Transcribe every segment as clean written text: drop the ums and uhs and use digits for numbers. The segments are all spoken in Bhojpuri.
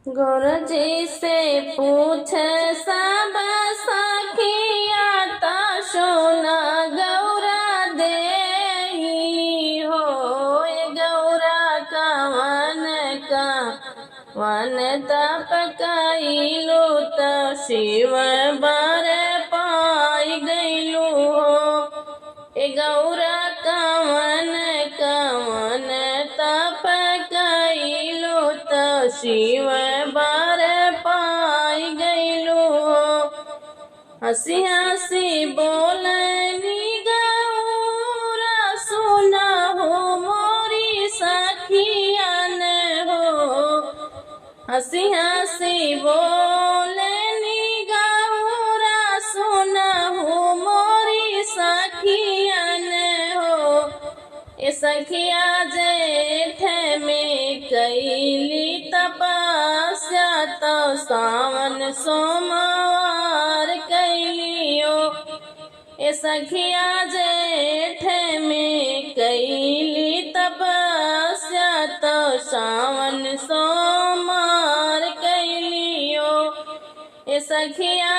गुरुजी से पूछ सब सखिया ता सोना गौरा देही हो। गौरा का वन तप कइलू त शिव बर पाई गइलू हो। गौरा का वन तप कइलू त शिव बर पाई गइलू हो। हंसी हंसी बोलनी गौरा सुना हो मोरी सखियन हो। हंसी हंसी बोलनी गौरा सुना हो मोरी सखियन हो। सखिया जेठ में कैली तपस्या तो सावन सोमवार कैलियो। सखिया जेठ में कैली तपस्या तो सावन सोमवार कैलियो। सखिया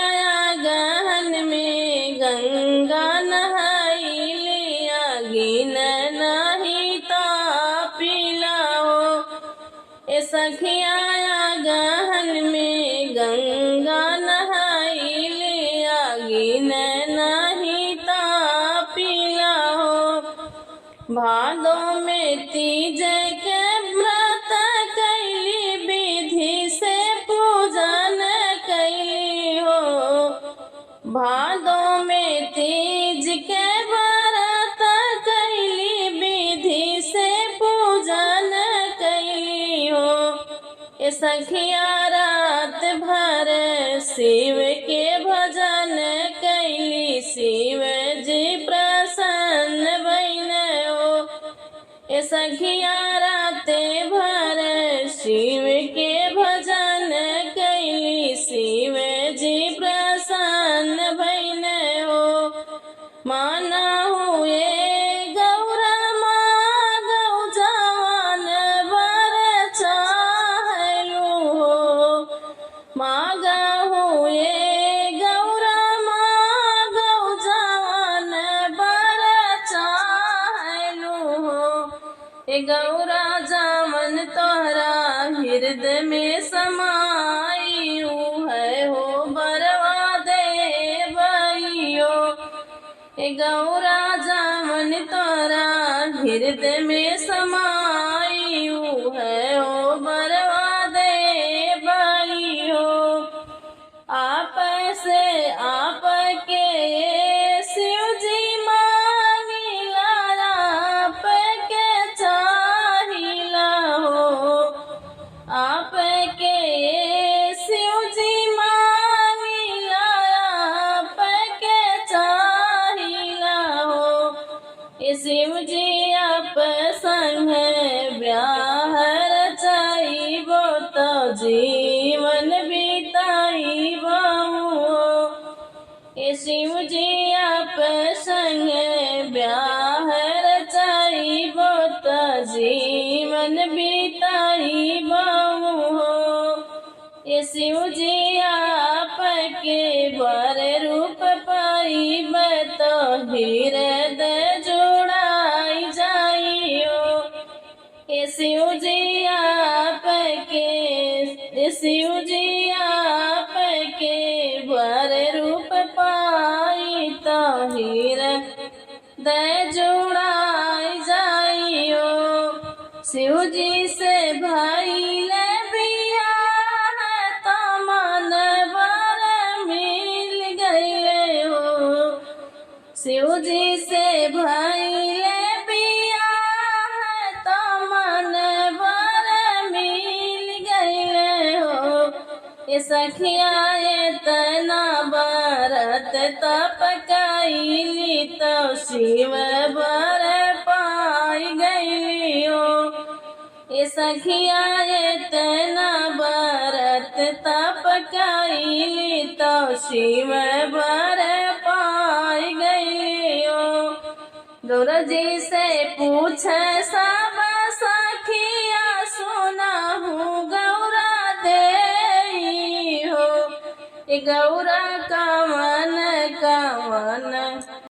गहन में गंगा नहाइली अगिन नहीं तापिला हो। सखिया गहन में गंगा नहाइली अगिन नहीं तापिला हो। भादो में तीज के व्रत कैली विधि से पूजन कैली हो। भादो में तीज के व्रत कैली विधि से पूजन कैली हो। सखिया रात भर शिव के भजन कैली शिव जी प्रसन्न भइले हो। सखिया रात भर शिव के भजन कैली शिव जी प्रसन्न भइले हो। माना हुए गौरा मागौ जवान बर चाहलू हो। मागा हुए गौरा मागौ जवान बर चाहलू हो। गौरा जामन तोहरा हृदय में समायू है हो बरवा दे बइयो। गौरा जामन तोहरा हृदय में समायू है हो बरवा दे बइयो। आप से आप के शिव जी मांगिला आप के चाहिला हो। आप के शिव जी मांगिला आप के चाहिला हो। शिव जी आप संग ब्याह रचाइबो तो जीवन बिताइबो हो। शिव जी आप संग ब्याह रचाइबो तो जीवन बिताइबो हो। शिव जी आप के बर रूप पाइब तो हृदय जुड़ाई जाइयो। शिव जी आप के बर रूप पाई तो हृदय जुड़ाई जाइयो। शिव जी से भइले बियाह तो मन बर मिल गइले हो। शिव जी से भइले बियाह तो मन बर मिल गइले हो। सखिया तना बरत तप कैली तो शिव बर पाई गइली हो। सखिया तना बरत तप कैली तो शिव बर पाई गइली हो। गुरुजी से पूछ सब सखिया सुना हूँ गौरा दे गौरा कवन कवन